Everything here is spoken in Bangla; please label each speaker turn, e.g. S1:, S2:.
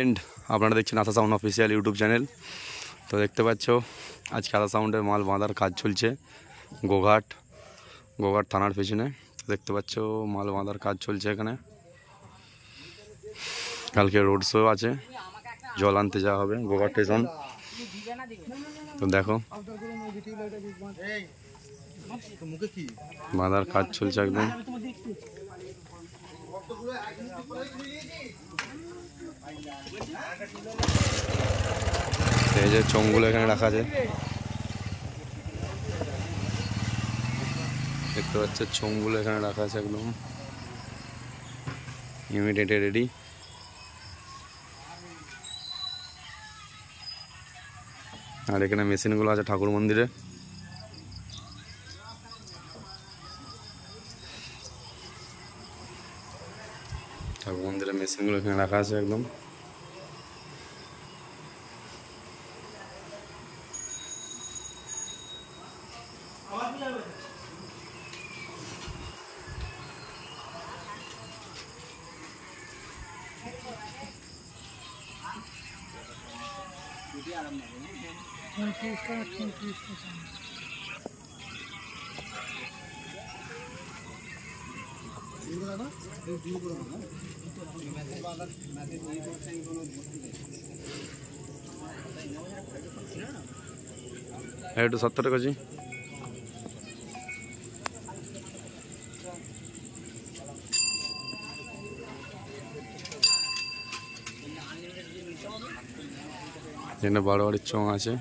S1: ফ্রেন্ড, আপনারা দেখছেন আশা সাউন্ড অফিসিয়াল ইউটিউব চ্যানেল। তো দেখতে পাচ্ছ আজকে আশা সাউন্ডের মাল বাঁধার কাজ চলছে গোঘাট থানার পেছনে। দেখতে পাচ্ছ মাল বাঁধার কাজ চলছে এখানে। কালকে রোড শো আছে, জল আনতে যাওয়া হবে গোঘাট স্টেশন। তো দেখো বাঁধার কাজ চলছে একদম। এই যে চোঙগুলো এখানে রাখা আছে, দেখতে পাচ্ছ চোঙগুলো এখানে রাখা আছে একদম ইমিডিয়েটে রেডি। আর এখানে মেশিনগুলো আছে ঠাকুর মন্দিরে। ঠাকুর মন্দিরের মেশিনগুলো এখানে রাখা আছে একদম। একটু 70 টাকা জি। এখানে বারোয়ারির চোঙ আছে।